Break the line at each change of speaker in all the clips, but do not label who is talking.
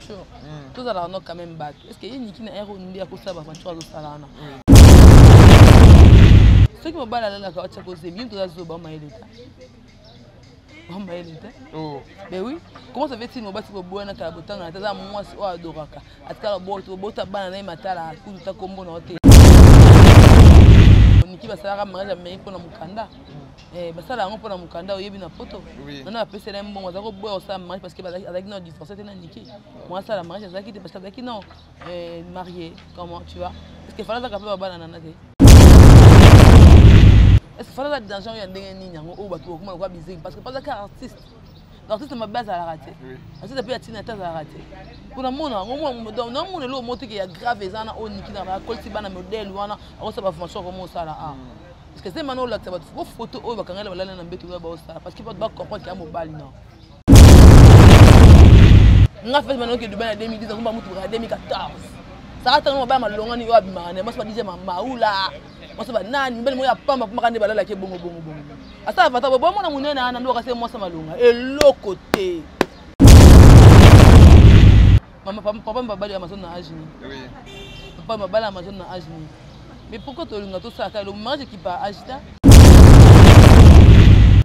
aventure. Tout ça là on a quand même battu. Est-ce qu'il y a une qui n'a héros ni à cause de l'aventure de Salana. Ceux qui me battent là quand tu as causé bien tout ça sur Bama et l'état. Bama et l'état. Oh. Ben oui. Comment ça fait-il me battre pour boire na kalabotan na tata moi c'est adoraka. Atka boto bota bana na matala ku ta kombo na hotel. Niki basala mariage mais pour na mukanda. Basala ngo pour na mukanda oyebi na poto. Na pesa na mbongo za ko boya ça mariage parce que avec notre divorce na niki. Moi ça la mariage ça qui parce que qui non marié comment tu vois. Est-ce qu'il fallait que bana na te. Est-ce qu'il fallait que l'argent y a ndenge nini yango o bato ko ma bizing parce que pas que artiste. L'artiste ma base à la raté. L'artiste peut atteindre ta à raté. Pour le monde, on a mon lot moto qui est grave et zana on niki na ba kolti bana modèle wana on sa ba formation comme ça là. Parce que c'est maintenant là ça va photo o ba kangela balana na mbeto ba ça parce qu'il faut pas comprendre qu'il y a mobile non. Nga fait maintenant que du bana 2010 on ba mutu 2014. Ça attend ba malonga ni yo abimane moi ça disait maula. Moi ça va nani mbele moya pamba makande balala ke bongo. Asa va ta bo mo na munene ana ndo ka se mo sa malonga et lokote. Papa m'a balé Amazon na Agni. Oui. Papa m'a balé Amazon na Agni. Mais pourquoi tu as tout ça le mariage qui va agita?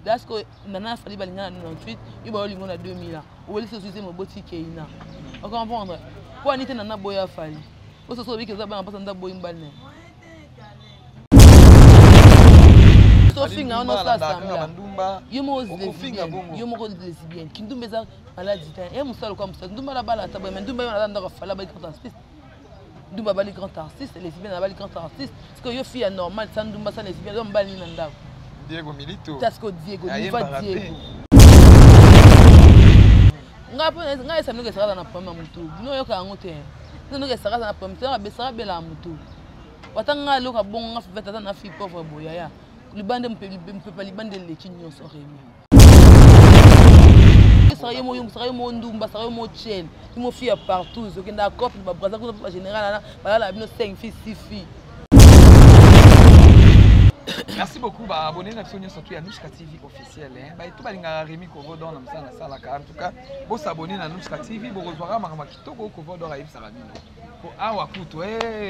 Parce que nana fali balinga na 98, il va olingo na 2000 ans. Ou elle se soucie mo boti keina. On comprendre. Pour anite nana boya fali. Pour se sauver que ça ba pas nda boy mbalne. Sofinga on ça sambla. Yomo lesbienne. Kindumbe za maladie. Et musalo comme ça. Ndumba la bala tabwe mais ndumba na ndanga fala ba grand artiste. Ndumba bali grand artiste, lesbienne na bali grand artiste. Parce que yo fille normal ça ndumba ça lesbienne on bali na ndako. Diego Milito. Parce que Diego, il va Diego. Nga esa mnoge sara na pamba mutu. No yo ka ngote. No ke sara na pamba, na besara bela mutu. Watanga lo ka bonga feta na fi pauvre boya ya. Libande mpe libande le kinyo so remi. Sara mo ndumba, sara mo chen. Mo fi partout, zo kenda cop ba braza ko général na la bino 5 filles 6 filles.
Merci beaucoup, abonnez à surtout à Nushka TV officiel. Tout le monde a remis Kovo dans la salle. En tout cas, vous s'abonnez à Nushka TV, vous rejoindrez Marakito Kovo dans la Salamino. Pour Awakuto,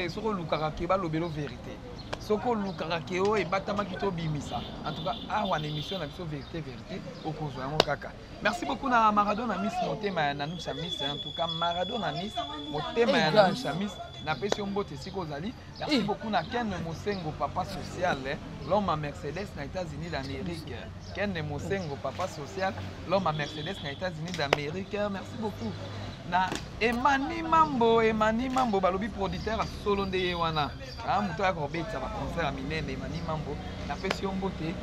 Soko Lukarakeba, le vélo vérité. Soko Lukarakeo et Batamakito Bimisa. En tout cas, Awa émission la vérité, au Kozo, Kaka. Merci beaucoup à Maradona Miss, mon thème à Nanoucha Miss. En tout cas, Maradona Miss, mon thème à Nanoucha Miss. Merci beaucoup à Ken Mosengo, papa social, l'homme à Mercedes aux États-Unis d'Amérique. Ken Mosengo, papa social, l'homme à Mercedes aux États-Unis d'Amérique. Merci beaucoup. Na Emani Mambo, balobi producteur à Solonde Yewana. Muto ya kobeta ba concert à Minene, Emani Mambo. Na pesi mbote.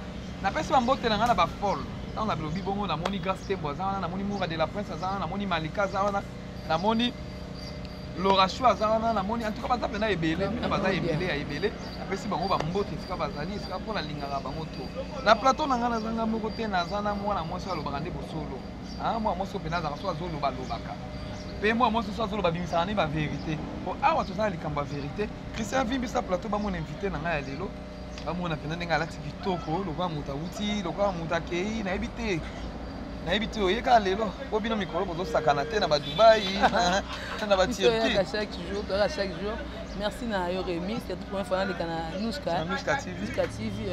Na pesi mbote na ngana ba folle. Na na balobi bongo na moni Grace Tembo za na moni Moura de la Prince za na moni Malika za na moni Laura Chua za na moni en tout cas baza pena ebele, na baza ebele ya ebele. Na pesi bango ba mbote sika bazali sika pona lingaka bango to. Na plateau na ngana zanga moko te na za na mwana mwasi alo bakande bosolo. Moi mwasi pena za so azolo balobaka. Moi, je suis sur la vérité. Pour avoir tout ça, les cambas vérité. Christian Vimbi, ça plateau, mon invité, dans la lélo. Mon appel dans la Kitoko, le roi Moutaouti, le roi Moutakei, n'a habité. N'a habité au Yeka lélo. Au bino micro, pour Sakanate, dans Dubaï, dans Turquie.
Chaque jour. Merci Nayo Rémi, c'est tout pour faire les Nushka TV.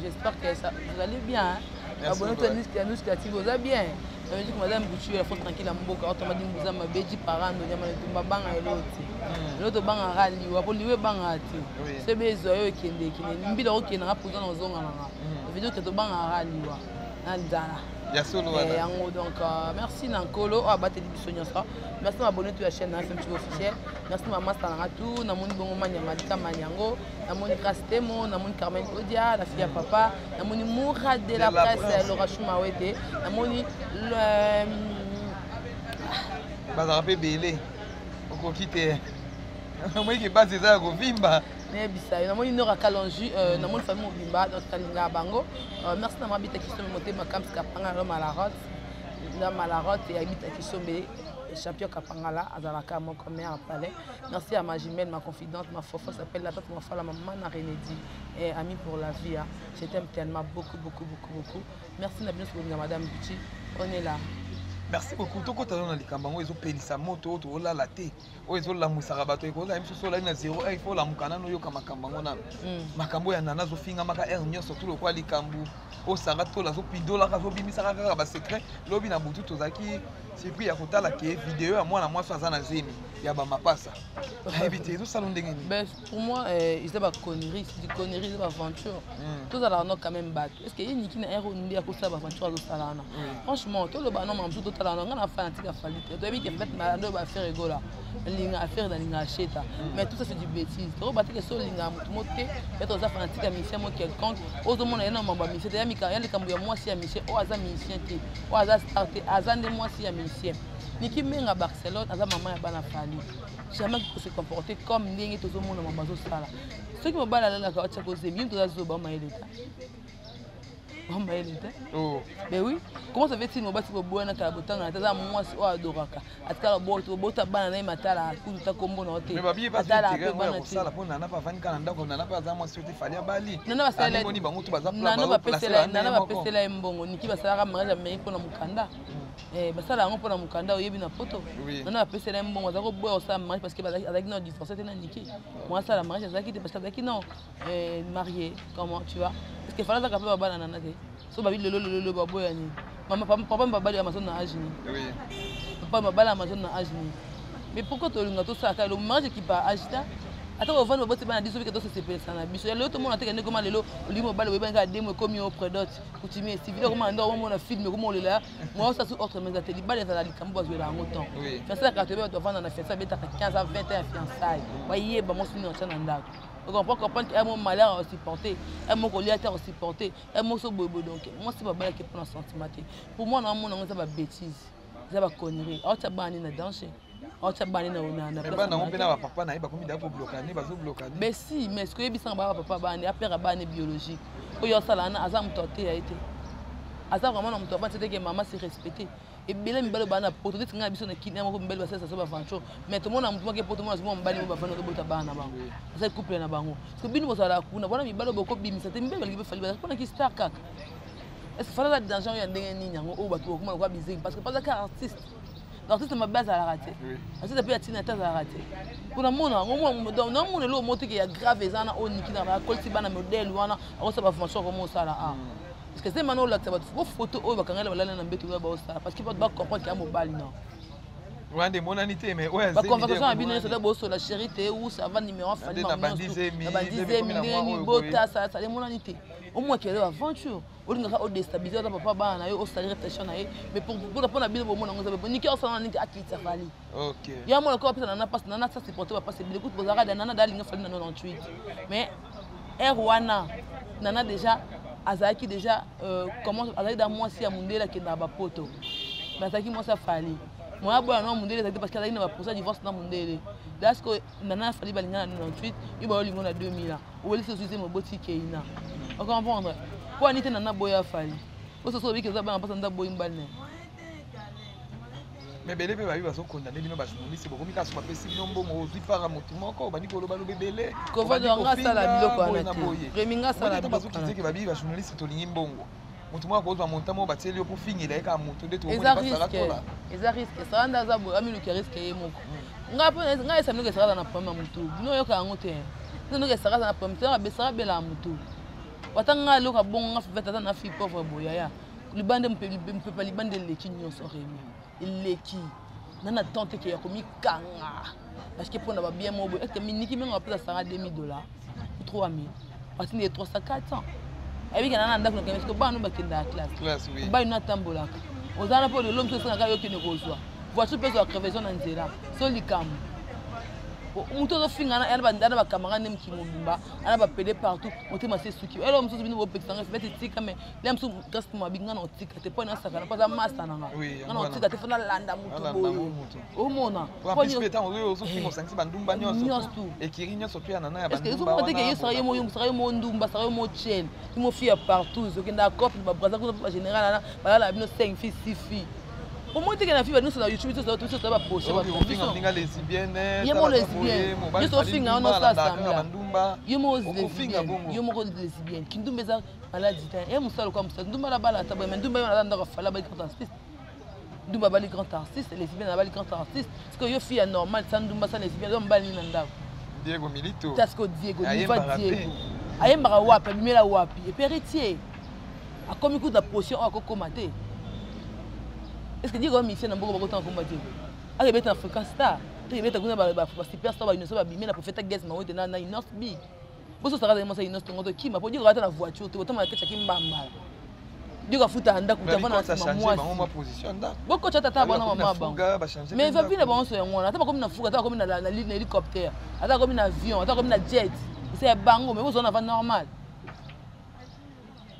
J'espère que ça vous allez bien. Abonnez-vous à Nushka TV, vous allez bien. Je dis que madame Bouchu, il faut tranquille à Mboka. On m'a dit que vous avez dit parents, vous avez banga l'autre. L'autre banga rali, vous avez lié banga tu. C'est bien zoé qui est qui est. N'importe où qui est n'a pas besoin de zonga là. Je veux dire que tu banga rali wa. Nandana. Donc merci Nankolo, abattre l'émission ça. Merci d'abonner à la chaîne FMTV officiel. Merci maman Sanaratou, Namoni Bongo Manya Malika Manyango, Namoni Krastemo, Namoni Carmen Odia, la fille à papa, Namoni Mourad de la presse, Laura Choumawete, Namoni le
Bazarapé Belé. On quitte. Moi qui passe ça au Vimba.
Namoni Nora Kalonji, Namoni famille Vimba, donc Kalinga Bango. Merci d'avoir habité qui sont montés ma cam Kapanga la Malarote et habite qui sont champion Kapangala, Azalaka, mon commerce à Palais. Merci à ma jumelle, ma confidente, ma fofa s'appelle la tante, ma femme, la maman Renédi, et amie pour la vie. Je t'aime tellement, beaucoup. Merci Nabinos pour madame Bucci. On est là.
Merci beaucoup. Toko talon na likambango ezo pelisa moto to la laté. O ezo la musaka bato ko za miso la na 0 il faut la mukana no yoka makambango na. Makambo ya nana zo finga maka ernyo surtout le kwa likambu. O sara to la zo pidola ka zo bimisa ka ba secret. Lobi na butu to zaki c'est puis ya kotala ke vidéo ya moi na moi fa za na zemi ya ba mapasa. Habité zo salon ndenge.
Ben pour moi il c'est pas connerie, c'est connerie, c'est pas aventure. Tout ça là on quand même battu. Est-ce que y ni qui na héros ndi ya ko ça ba aventure zo salana. Franchement tout le ba non mamzu to tala on a fait un petit affaire. Tu as vu que fait ma ndo ba faire rigola. Linga affaire dans linga cheta. Mais tout ça c'est du bêtise. Tu rebattre que sur linga moté, peut-être ça fait un petit mission moi quelconque. Aux monde y a non mamba mission. Il y a Mikael les kambu ya moi si mission. O aza mission te. O aza starter azande moi si mission. Niki menga Barcelone aza maman ya bana fali. Jamais pour se comporter comme ndenge tout le monde mamba zo sala. Ceux qui me balent là ka cause bien tout ça zo ba maeleta. Oh, mais oui, comment ça fait-il que tu as besoin de botanga na moi si o adoraka atkala boto bota bana na matala kuta kombo na hotel atala pe bana ti
sala pona na pa vani kana ndako na pa za moi si fali bali
nana basala
ni bango to baza
nana ba pesela mbongo niki basala mariage mais pona mukanda basala yango pona mukanda oyebi na poto nana ba pesela mbongo za ko boya osala mariage parce que bazaki na divorce te na niki moi ça la mariage azaki te parce que bazaki non marié comment tu vois parce que fallait ça ka bana nana te so babi lelo baboya ni mama papa mbabali Amazon na ajini
oui
papa mbabali Amazon na ajini mais pourquoi to linga to saka le mariage qui pas agita ata ko vendre bote bana diso que to se pesa na biso le to mona te que comment lelo olimo bali we benga demo comme au prédot coutumier civil comment ndo on mona film comment le là moi ça sur autre mais ça te dit bali za likambo zo la ngoton faire ça ka te to vendre na faire ça beta 15 à 20 ans fiançailles voyez ba mo sini on tient ndako. Donc on peut comprendre qu'un mot malheur aussi porté, un mot colliateur aussi porté, un mot sur bobo donc moi c'est pas mal qui prend un sentiment. Pour moi non mon ça va bêtise, ça va connerie. On t'a banni na danser, on t'a banni na na.
Mais pas on peut na papa na ba comme pour bloquer, ni ba zo bloquer.
Mais si, mais ce que yebi sanga papa banni après banni biologique. Ko yo sala na azam toté a été. Azam vraiment on doit pas c'était que maman se respecter. Et bien mi balo bana poto te nga biso na kini mo mbele ba ça ça ba vancho mais tout le monde mo ke poto mo mo mbali mo ba fana ko bota bana bango ça couple na bango parce que bino bozala kuna bona mi balo boko bimisa te mbele ki be fali ba ko na ki star kak est-ce fala la danger ya ndenge ni nyango o ba to ko ba bizing parce que pas que artiste l'artiste ma base à la rater artiste peut atina ta à rater kuna mona ngo na mona lo moto ki ya grave ezana o niki na ba kolti bana modèle wana o ça ba vancho ko mo sala a parce que c'est maintenant là que ça va te photo au bakangala balana na mbeto ba osa parce qu'il va pas comprendre qu'il y a mobile non
Rwanda monanité mais ouais
la conversation à bien ça d'abord sur la charité ou ça va numéro famille na bandise mi bota ça les monanité au moins qu'il y a aventure au lieu de déstabiliser papa bana yo au salir tension na mais pour na bien bon monango ça ni qui on s'en ni akili ça fali
OK
ya moi ko pesa na passe na ça c'est porter pas passer bien écoute bozara nana dalinga fali na 98 mais Rwanda nana déjà azaki déjà comment azaki dans moi si à mundela qui na ba poto bazaki moi ça fali moi boya no mundela azaki parce que azaki na ba procès divorce na mundele parce que nana fali balinga na 98 iba olingo na 2000 là ou se suicide mo boti keina on comprendre pour anite nana boya fali o so bi que za ba passa nda boyi mbalne
mais belé pe ba biba so condamner bino ba journaliste bo komika so ba pesi bino mbongo ozwi para motu moko bani ko loba lobebele
ko va nga sala biloko ana te reminga sala
biloko ana te ba biba journaliste to lingi mbongo motu moko ozwa montamo ba tieli pour finir la ka motu de to mo pas sala to la
eza risque ça nda za bo amilu ki risque ye moko nga po nga esa mnoke sala na pamba motu bino yo ka ngote bino ke sala na pamba te ba sala bela motu watanga loka bonga feta na fi pauvre boya ya libande mpe pa libande leki nyonso remi leki nana tante ke ya komi kanga parce que pour na ba bien mobo est que miniki menga pesa sanga $2000 ou 3000 parce que 300 400 et puis nana ndako na parce que ba no ba kenda classe
oui
ba ina tambola ozana po le l'homme so sanga yo kene kozwa voiture peso ya crevaison na nzela so likam muto zo finga na ba ndana ba kamera nem ki mobimba ana ba pede partout moto ma se suki elo muso bino bo pekanga fete tika mais le muso gaste mo binga na tika te pona saka na pas master na nga tika te fona landa muto boyo o mona
po ni peta o zo fingo sanksi bandumba nyonso e kirinya so pia na ya bandumba
est-ce que vous montez que yesa yemo sara yemo ndumba sara yemo chen yemo fia partout zo kenda cop ba braza ko général na la bino 5 filles 6 filles. Au moins, tu as vu nous sur YouTube, tu as tout ça va poster.
Tu as lesbienne,
tu as lesbienne. Tu as fait un autre ça. Tu as lesbienne. Qui nous met maladie. Et nous sommes comme ça. Nous sommes là-bas, mais nous sommes là dans la fala, Ndumba bali grand artiste, lesbienne bali grand artiste. Parce que yo fille normal, ça Ndumba ça lesbienne, donc bali nanda.
Diego Milito.
Parce que Diego, Diva Diego. Ayemba wapi, bimela wapi. Et puis héritier. A comme coup de potion à commater. Est-ce que Diego mission na mboko ba commater? Ah beta African Star. Tu beta kuna ba superstar ba innocent ba bimela prophète guest ma wote na Inos B. Boso sara de mo sa Inos tongo ki ma po Diego ata na voiture, tu otama kecha ki mbamba. Diego futa anda kutavana na moi
position nda.
Boko chata ta bana mama ba. Mais va vina ba on so ngona, ata ba comme na fuga, ata comme na hélicoptère, ata comme na avion, ata comme na jet. C'est bango mais vous on va normal.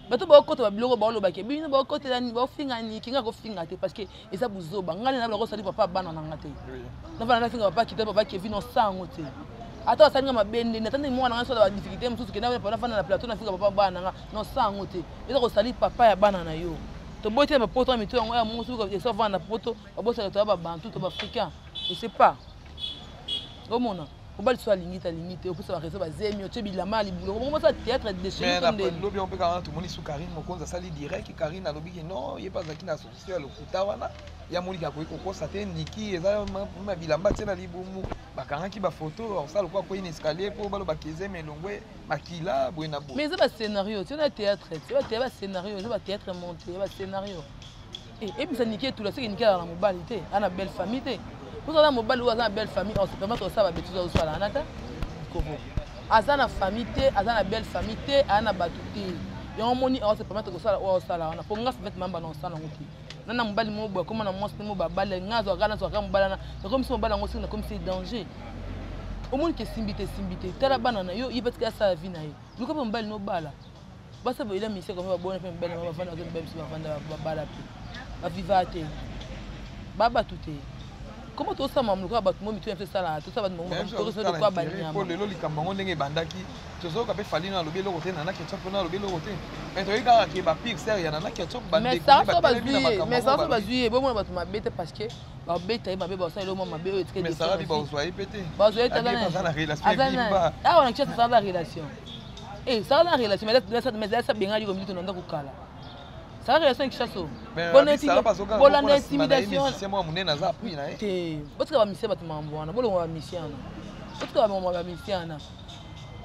Bato ba koto ba biloko ba lobake bino ba koto la ni ba finga ni kinga ko finga te parce que eza buzoba ngale na ba sali papa bana na ngate na bana na finga papa kita papa Kevin on sango te ata sali ngama bende na tande mwana ngaso ba difficulté mususu ke na ba fana na plateau na finga papa bana nga no sango te eza ko sali papa ya bana na yo to bote ba poto mito ngo ya mususu ko esa vana poto ba bosa to ba bantu to ba africain je sais pas gomona Obali soit limite, au plus ça va rester zémi, tu es la mal, comment ça théâtre déchiré.
Mais après lobby on peut quand même tout le monde sous Karine, mon compte ça direct, Karine a lobby non, il est pas qui n'a associé à l'Okutawana. Il y a Monica qui a constaté Niki, et ça ma bilamba tient la liboumou. Bakara qui ba photo, on ça le quoi une escalier pour balo bakeze mais longwe makila buena bo.
Mais c'est pas scénario, c'est un théâtre, c'est pas scénario, c'est pas théâtre monté, c'est pas scénario. Et puis ça Niki tout là, c'est Niki à la mobilité, à la belle famille. Vous avez une belle famille, on se permet de savoir que vous avez une famille, une belle famille, une batute. Et on se permet de savoir que vous avez une famille. Nana mbali mobo comme na monster moba bale ngazo akana so akambala na comme si mbala ngosi na comme c'est danger. Au monde que simbité tala banana yo il peut que ça vie na yo. Luka mbali no bala. Basa bo ila mission comme ba bonne femme belle ba vanda ke belle so ba vanda ba bala pe. Ba vivate. Baba tuté. Comment tout ça maman ko ba tout momi tu fait ça là tout ça ba mo ko so de quoi ba nyama.
Pour le likambo ndenge bandaki. Tozo ka pe fali na lobi lokote na ketchup na lobi lokote. Mais to ika ke ba pire ser ya na ketchup bande ko ba
zuye mais ça so ba zuye bo mo ba to mabete parce que ba beta ba be ba ça lo mo mabe o etike.
Mais ça va ba ozoye pété.
Ba ozoye ta na relation. Ah on a cherché ça la relation. Eh ça la relation mais ça benga liko milito nda kukala. Ça relation qui chasse. Bonne intimidation.
C'est moi mon na za puis na.
Te. Parce que ba mission ba to mambwana. Bolo ba mission. Parce que ba mo ba mission na.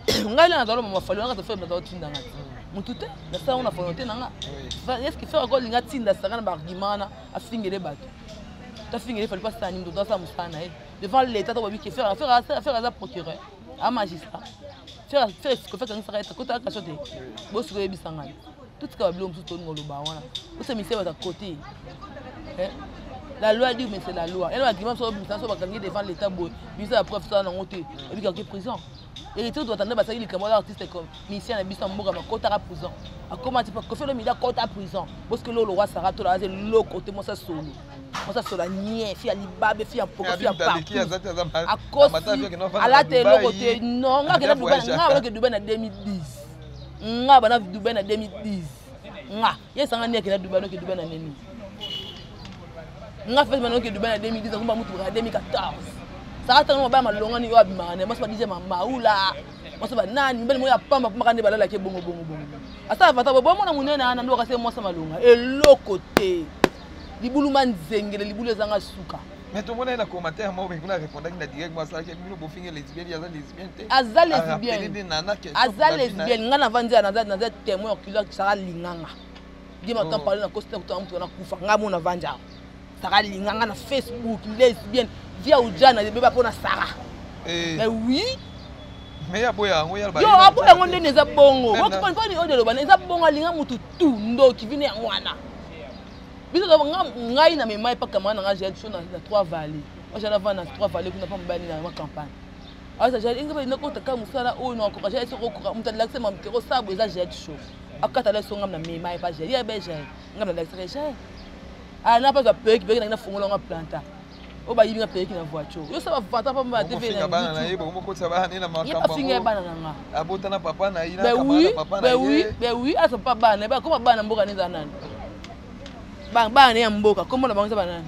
Ngai na ndalo mo falo nga to faire na tinda ngati. Mutute na sa on a volonté na nga. Est-ce que faire encore linga tinda sa kana ba argument na afingele bato. Ta fingele fallait pas ça ni ndo sa musana devant l'état to ba bi faire à procureur, à magistrat. Faire ce que fait quand ça être côté ka choté. Bo su ko yebisanga. Tout ce qui va bien tout le monde vous savez c'est votre côté. La loi dit mais c'est la loi. Elle va dire même sur devant l'état beau. Puis ça preuve ça dans honte. Et puis quelque prison. Et tout doit attendre parce qu'il comme artiste comme mission na biso mboka makota à prison. A comment tu peux faire le mida kota prison parce que le roi Sarah to là c'est le côté moi ça solo. Moi ça solo nie fi ali babe fi en poko fi en pa. À cause à la télé le côté non nga que Dubaï na 2010. Nga bana Dubaï na 2010 nga yesanga ni akela Dubaï que Dubaï na nini nga fait maintenant que Dubaï na 2010 ngomba mutu ka 2014 ça attend ba malonga ni wa bimane moi ça disait maula moi ça ba nani mbele mo ya pamba kuma kande balala ke bongo asa vata bo mona munena ana ndo ka se moi ça malonga et le côté libuluma nzengele libule zanga suka.
Mais tout le monde a un commentaire, moi, je répondre directement à ça. Je suis lesbienne, il y a des lesbiennes.
Aza lesbienne. Aza lesbienne. Ngana vandi na témoin oculaire qui sera linganga. Dis moi t'en parler dans coste où tu na kufa ngamu na vanja. Sara linganga na Facebook lesbienne via ujana de beba pona Sara. Mais oui.
Mais ya boya ngo ya ba.
Yo aboya ngo ndene za bongo. Ko pas ni odelo ba za bongo linga mutu tu ndo kivine ya ngwana. Biso ngai na memai pa kama na j'ai sur na 3 vallées. Moi j'allais voir na 3 vallées kuna pa mbani na ma campagne. Alors ça j'ai ingaba ina kota ka musala o no ko j'ai sur ko muta laxe ma mkero sabo za j'ai chaud. Akata la songa na memai pa j'ai ya beje. Ngam na laxe j'ai. Ah na pas za peki na fungola nga planta. O ba yibinga peki na voiture. Yo ça va vata pa ma TV na.
Bana na yebo mo ko sa ba na ma
campagne. Finga bana na nga.
Abota na papa na ina kama papa na ye.
Ben oui, asa pa bana ba ko bana mboka ni za nani. Bana ya mboka comment na bango banana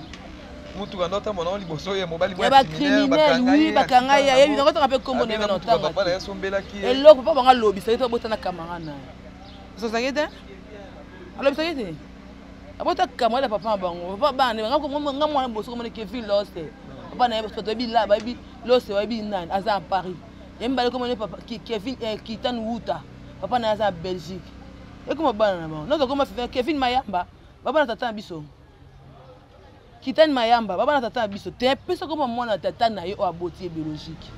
mutu kanota mona liboso ya mobali
mwa criminel oui bakanga ya yebi ngota kape kombo na mena otanga
papa ya sombela ki
eloko papa banga lobi ça to botana kamara na so ça ngete alo bisa ngete abota kamala papa bango papa bana nga mwana boso comme Kevin Loste papa na parce que là baby Loste baby nan aza à Paris yembale comme papa Kevin Kitan Wuta papa na aza Belgique et comme bana na bango non comme Kevin Mayamba papa na tata biso Kitan Mayamba papa na tata biso te pesa comme mwana tata na yo aboti biologique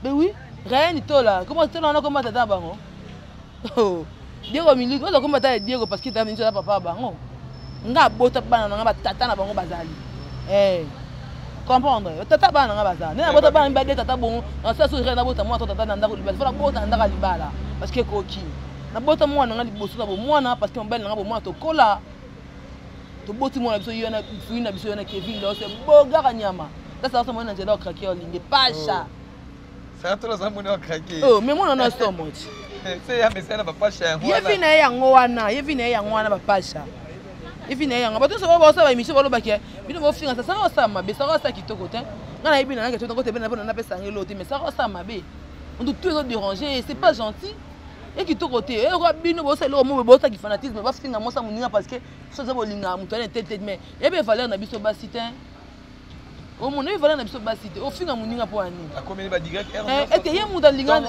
mais oui rien ni to là comment tu là comment tata bango oh Diego Milik on comme tata Diego parce qu'il t'a mis sur papa bango nga bota bana nga tata na bango bazali comprendre tata bana nga bazali na bota bana mbade tata bongo na sa so na bota moi tata na ndako libala fala bota ndaka libala parce que koki na bota moi nga liboso na bo moi parce que mbale nga bo moi to kola to boti moi na biso yona fuina biso yona Kevin là c'est boga kanyama ça ça moi na jela craquer lingue pasha
ça to la zamoni wa craquer
oh mais moi na so much
c'est ya mesana papa cher
yevina yango wana bapasha yevina yango bato so ba sa émission balo bakia bino bo finga ça va ça mabe ça va ça kitoko te ngana yebina na keto te bena na pesa ngelo te mais ça va ça mabe on doit toujours déranger c'est pas gentil et kitoko te e ko bino bo sa lo mo bo sa ki fanatisme ba finga mo sa muninga parce que so za bolinga mutane tete mais yebe valeur na biso basite au mon avis, voilà, on a basité. Au final, on a pas ani.
A combien de direct
et tu y a mutalinga,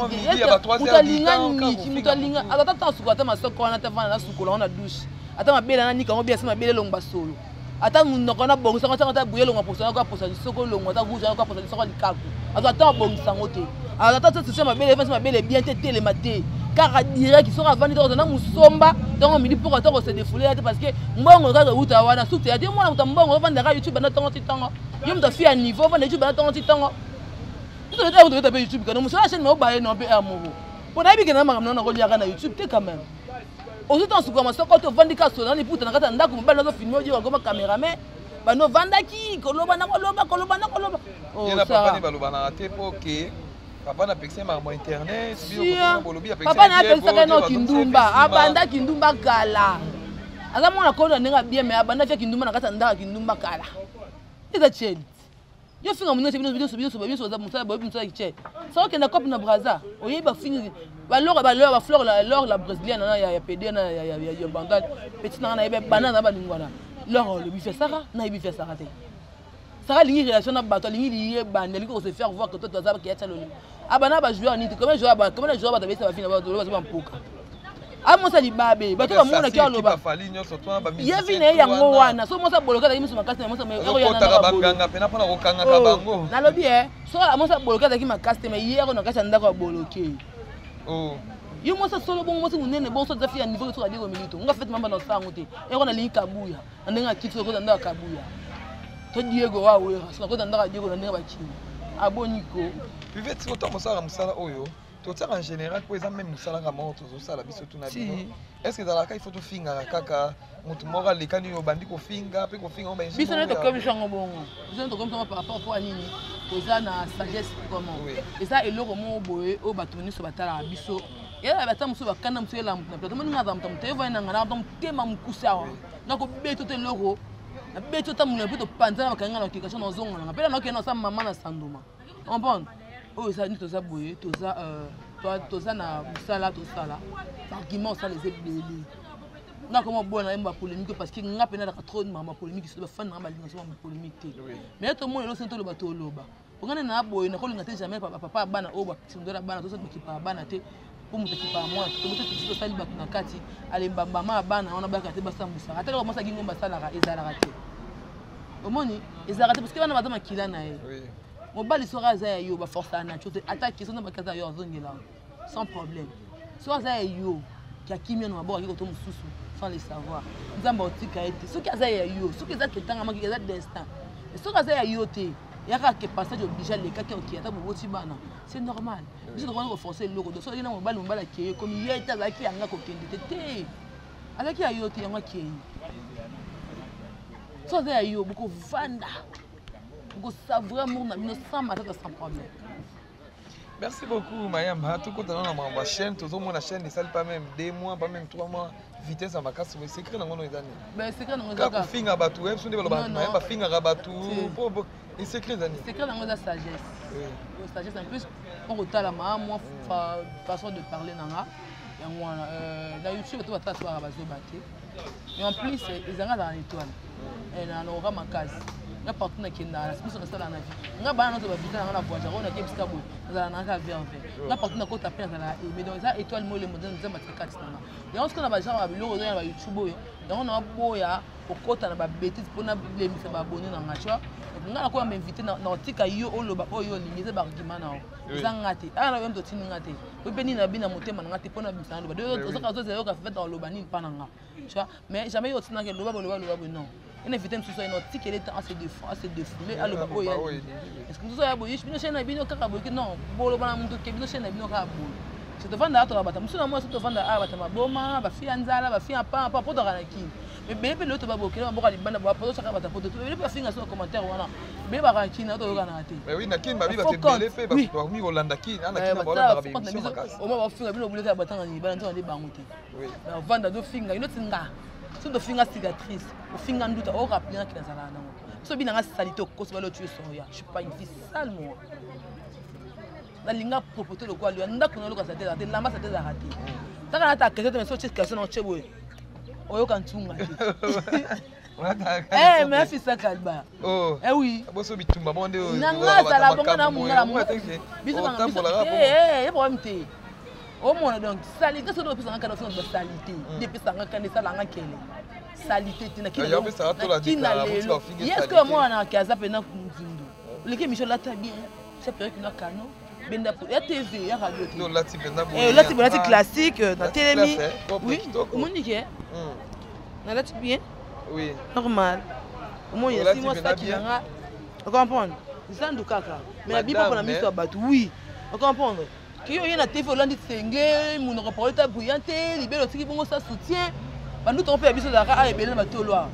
mutalinga. Alors attends, sur quoi tu m'as sorti quand on a fait la soukola, on a douche. Attends, ma belle Annie, quand on bien ça, ma belle longue basolo. Attends, nous on a bon, ça on a bouillé longue pour ça, pour ça, soko longue, on a rouge, on a pour ça, soko du cap. Attends, bon, ça monte. Alors attends, c'est ma belle, ma belle bien tête les matés. Car à direct, ils sont avant dans un musomba, donc on me dit pour attendre se défouler parce que moi on regarde où tu as wana sous théâtre, moi on bon, on va dans YouTube dans ton temps. Je me fais à niveau, on va YouTube dans ton temps. Tu dois taper YouTube quand on se chaîne mais au bail non peu amoureux. Pour d'ailleurs que on a regardé na YouTube t'es quand même. Aux autres sous commence quand on vend des casses dans les poutres dans kata ndako mbala zo filmer dio comme caméraman. Ba no vandaki koloba na koloba.
Oh ça. Papa ni baloba na raté pour que papa na pexé ma internet,
papa na pexé no kindumba, abanda kindumba kala. Aza mona ko na nga bien mais abanda fe kindumba na kata ndaka kindumba kala. Eza cheli. Yo finga munyo biso za musala bobi musala kiche. Ça que na cop na braza. Oyeba fingi ba fleur la brésilienne na ya PD na ya bangal. Petit na yeba banana ba lingwana. L'or le bife sara na yeba bife sara te. Sara lingi relation na bato lingi lié bandeli ko se faire voir que toi tu as qui a tchaloli. Abana ba joueur ni comment les joueurs ba tabisa ba fina ba ba mpoka. Amosa libabe bato ba mona ki aloba. Yevine yango wana so mosa boloka da miso makasi na mosa me ero yana na
banganga pena pona ko kanga ka bango.
Na lobi so amosa boloka da ki makasi me yero na kasa ndako boloke.
Oh.
Yo mosa solo bon mosa munene bon so za fi ya niveau to adiko milito. Nga fait mamba na sango te. Ero na lingi kabuya. Ndenga kitso ko ndaka kabuya. To Diego wa we so ko ndaka Diego na ndenga ba chini. Aboniko.
Vivete autant mosala musala oyo. Tout ça en général, pour exemple, même ça la mort, tout ça la biso tout na bino. Est-ce que dans la cas il faut tout finga kaka, mutu moral les kani yo bandi ko finga, pe ko finga on ben.
Biso na to comme chango bongo. Biso na to comme par rapport à nini. Tout ça na sagesse comment. Et ça et loko mo boye o batoni so batala biso. Et là batamu so bakana mso la na plateau mo ngada mtam te va na ngana dom tema mkusa. Na ko beto te loko. Na beto ta mo to panza na kanga na kikasho na zonga na. Pela na ke na sa mama na sandoma. On bon. Oh ça nous toza boye toza na musala tosala argument ça les ébélés na comment bon na mba polémique parce que nga pena ka trop mama polémique sur ba fan na ba linga so ba polémique mais to mo lo sento lo bato loba ngana na boye na ko linga te jamais papa bana oba tindora bana to so ki pa bana te pour muta ki pa moi to muta ki so sali ba na kati ale mbamba bana ona ba ka te ba sambusa ata ko masa gingo basala ka ezala ka te omoni ezala te parce que bana ba ma kila na e mobali sera za yo ba force à nature attaque son ba kaza yo zongela sans problème soit za yo qui a kimia na ba ko to mususu sans le savoir nzamba otika ete ce qui za yo ce qui za ketanga ma qui za destin et ce qui za yo te yaka ke passage obligé les cas qui ata bo bana c'est normal je dois forcer le logo de so ina mobali qui comme yeta za ki anga ko kende te ala ki yo te yanga ki so za yo beaucoup vanda. Ça vraiment sans problème.
Merci beaucoup Mayamba. Tout compte dans ma chaîne, tout le monde la chaîne, ça pas même 2 mois, pas même 3 mois. Vitesse à ma casse, mais c'est écrit dans mon état.
Ben c'est écrit dans mon
état. Quand finga batu, même si on développe Mayamba finga batu, et c'est écrit dans.
C'est écrit dans mon sagesse. Oui. Sagesse en plus, on retale la main, moi façon de parler nanga. Et moi dans YouTube tout va t'asseoir à bazo baté. Mais en plus, ils ont dans l'étoile. Et on aura ma case. On a partout dans Kenda, c'est pour ça qu'on a la vie. On a pas notre visite dans la voiture, on a qui est piscabo, on a un verre vert. On a partout dans côté tapé dans la mais dans ça étoile moi le modèle nous a battu 4 ans. Et on se connaît pas genre avec le réseau dans YouTube. Et on a boya au côté na ba bêtise pour na les mise ba abonné dans matcha. On a quoi m'inviter dans tika yo o loba oyo limité ba argument na o. Zangate. Ah na même to tini ngate. Ko beni na bina motema ngate pona bisana loba. Deux autres cas zéro ka fait dans lobani pas nga. Tu vois, mais jamais yo tina ke loba non. On évite même sur une autre qui est à se défouler à l'obaboya. Est-ce que nous avons eu une chaîne à bino kakaboki non, bolo bana muto ke bino chaîne à bino kabolo. C'est devant d'attendre à bata. Muso na moi c'est devant à bata maboma, ba fi anzala, ba fi apa pour dans la kine. Mais bébé l'autre baboki na boka libanda ba poto chaka bata poto. Bébé ba finga sur commentaire wana. Bébé ba kine to kana te.
Mais oui na kine ba bi ba te belé pe ba to mi Rolanda kine, na kine ba la ba bi.
Au moins ba finga bino buleka bata ngani ba nto ndi bangote. Oui. Na vanda do finga, ino tinga. Si tu fais une cicatrice, tu fais un doute, tu rappelles qu'il y a un salade. Si tu as une salité, tu vas le tuer sans rien. Je ne suis pas une fille sale, moi. La ligne a proposé le quoi, lui, on a connu le cas de la tête, la masse a été arrêtée. Tu as une question, tu as une question dans le cheveu. Oh, quand tu eh, mais fils ça calba. Oh. Eh oui.
Bosso bitumba monde.
Nanga sala bonga na munga na. Biso banga biso. Eh, problème té. Au moins donc salité c'est depuis ça quand on fait salité depuis ça quand on sala ngakele salité tina kile
ya pesa to la dika
est-ce que moi na kaza pena kunzindu leke Michel lata bien c'est pire que na kano benda pour ya TV ya radio
non la type na bon
la type na classique na télémi oui monique na la type bien
oui
normal au moins il y a 6 mois ça qui nga on comprendre ça ndo kaka mais la bible pour la mise batu oui on comprendre qui y a na TV Hollande senge mon reporter brillante libéro tiki bongo ça soutien bandu to pe biso daka a ebele na batolwa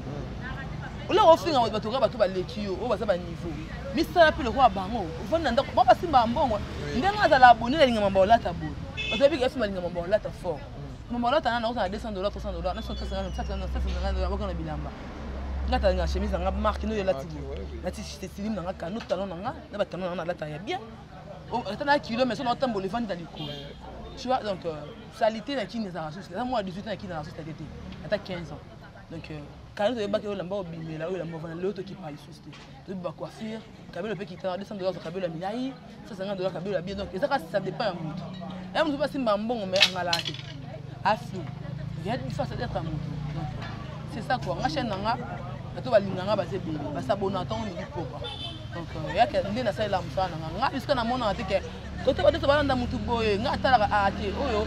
ola ofinga bato ka bato ba letio o ba sa ba niveau misala pe le kwa bango ufana ndako ba basimba mbongo ndenga za la abonné la linga mamba lata bo bato bi ka fima linga mamba lata fort mamba lata na na $200 $300 na 150 $750 bakana bilamba ngata nga chemise nga marque no yo lati lati slim nga kanu talon nga na ba talon na lata ya bien on a kilo mais on entend le vendre dans les cours. Tu vois donc salité na qui n'est pas ressource. Là moi 18 ans qui dans la société était. À 15 ans. Donc quand on est bac au lamba obimé là où la mauvaise l'autre qui parle sous de ba coiffure, cabelo peut qui t'a $200 cabelo milai, $150 cabelo bien donc ça dépend un monde. Et on ne pas si mbon mais en alate. Afou. Il y a une façon d'être un monde. Donc c'est ça quoi. On chaîne nga to ba linganga ba se bébé, ba sabona tant on dit pourquoi. Donc il y a que ndena ça la mfana nga jusqu'à na mona atike côté ba to balanda mutu boye nga atala ate oyo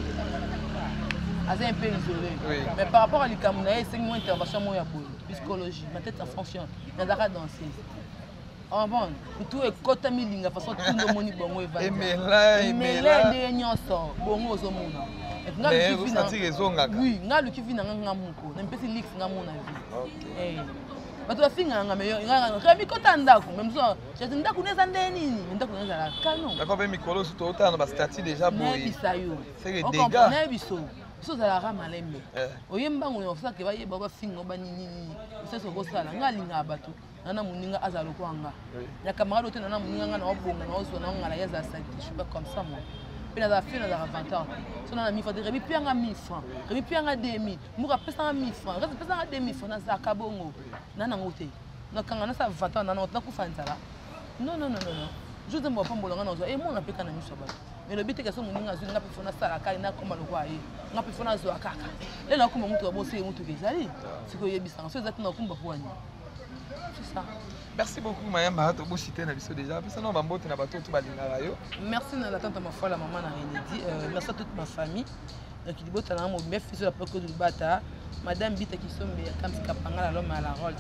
azé un peu isolé mais par rapport à likamuna c'est une intervention moya boye psychologie ma tête ça fonctionne nazaka danser en bon tout est côté milinga façon tout le monde bongo eva emela de nyonso bongo ozomona nga luki fina oui nga luki fina nga muko na mpesi lix nga mona vie bato bafinga nga meyo nga mikota ndako même so je ndako neza ndeni ndako neza la canon
d'accord mais mikolo surtout autant na ba statut déjà boy
bisayo
c'est que des gars
na biso so za la ramalembe oyembango yo faka ba yeba ba finga ba nini seso ko sala nga linga bato nana muninga azalo kwanga ya camarade ote nana muninga nga na obonga na ozo na ngala ya za sati je suis pas comme ça moi puis na za fin na za 20 ans so na mi fa de rebi pianga 1000 francs rebi pianga 2000 muka pesa 1000 francs rebi pesa 2000 francs na za kabongo nana ngote na kanga na sa 20 ans nana otako fanzala non je te m'en bolanga na zo e mo na peka na miso ba mais le but est que so muninga zo nga pe fona sala kai na koma lokwa ye nga pe fona zo akaka le na kuma mutu abo se mutu kezali siko yebisa so za tuna kumba poani c'est ça.
Merci beaucoup Mayamba to bo cité na biso déjà parce que non bambote na bato to balingala yo.
Merci na la tante ma foi la maman na Renédi merci à toute ma famille qui dit bota na mo me fils la poko du bata madame Bita qui sombe comme si kapanga l'homme à la rôle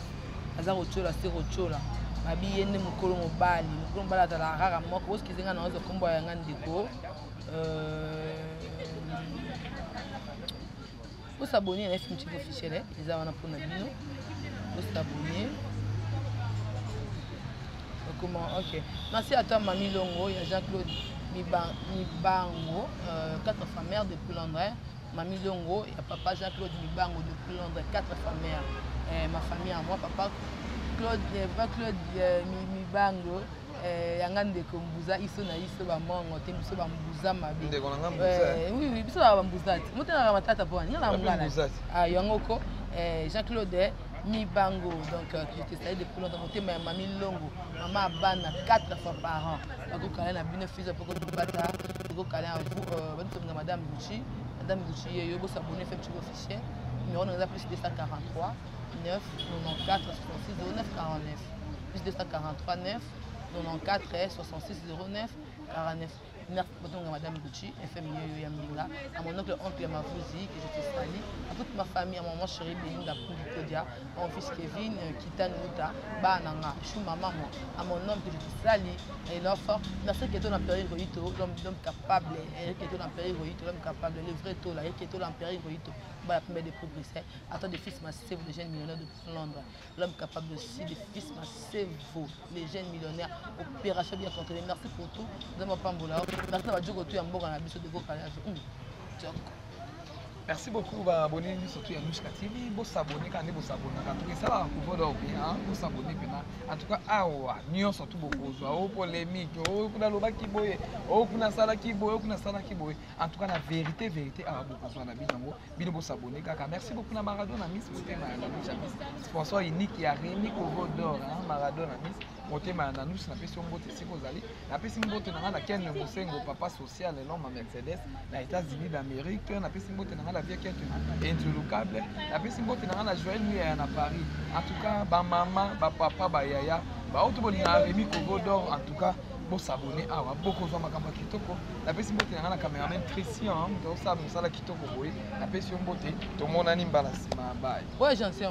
azaro chola sero chola mabi yende mukolo mobali bala ta la rara moko oski zinga na ozo kombo ya ngandiko vous s'abonner à la FMT officielle les avons pour na bino vous s'abonner. Comment ok merci à toi Mamie Longo il y a Jean-Claude Mibango 4 femmes mères depuis Londres Mamie Longo il y a papa Jean-Claude Mibango depuis Londres 4 femmes mères ma famille à moi papa Claude Mibango. Yanga ndeko mbuza iso na iso ba mongo te biso ba mbuza mabe
ndeko nanga mbuza
oui biso ba mbuza te motena na matata po ni na mungala yango ko Jean-Claude Mibango donc j'étais salé depuis longtemps motema ya mami longo maman bana 4 fois par an bako kala na bino fils poko bata bako kala vous madame Gucci yo bo s'abonner fait petit officiel numéro on a plus 243 9 94 66 09 49 plus 243 9 94 66 09 49. Merci beaucoup Madame Gucci, FM Yambinga, à mon oncle Mavouzi, que je te salue, à toute ma famille, à mon maman chérie Belinda Kodia, à mon fils Kevin, Kitan Nuta, Bananga, Chou maman, à mon homme que je te salue, et l'enfant, merci que tu as l'empéré Rohito, l'homme capable, et que tu as l'empéré Rohito, l'homme capable, le vrai taux, et que tu as l'empéré Rohito, la première des progrès, à toi des fils massifs, les jeunes millionnaires de Londres, l'homme capable aussi, des fils massifs, les jeunes millionnaires, opération bien contrôlée, merci pour tout, nous avons pas un
merci beaucoup abonné surtout à Nushka TV bo s'abonner quand vous s'abonner quand tout ça là pour voir bien vous s'abonner maintenant en tout cas awa nyo surtout beaucoup au polémique au kuna loba kiboye au kuna sala kiboye en tout cas la vérité awa beaucoup so na binango bino bo s'abonner kaka merci beaucoup na Maradona Miss motema na Nushka sponsor unique ya Rémi Kovo d'or Maradona Miss motema na Nushka na pesi mbote siko zali na pesi mbote na la Ken Mosengo papa social l'homme Mercedes na États-Unis d'Amérique na pesi mbote na la vie qui est indéloupable la pesi mbote na la joie nuit à Paris en tout cas ba maman ba papa ba yaya ba auto bolinga Rémi Kogo d'or en tout cas bon s'abonner awa beaucoup zo makambo kitoko la pesi mbote na la cameraman Christian donc ça musala kitoko boy la pesi mbote to monani mbala sima bye
ouais j'en sais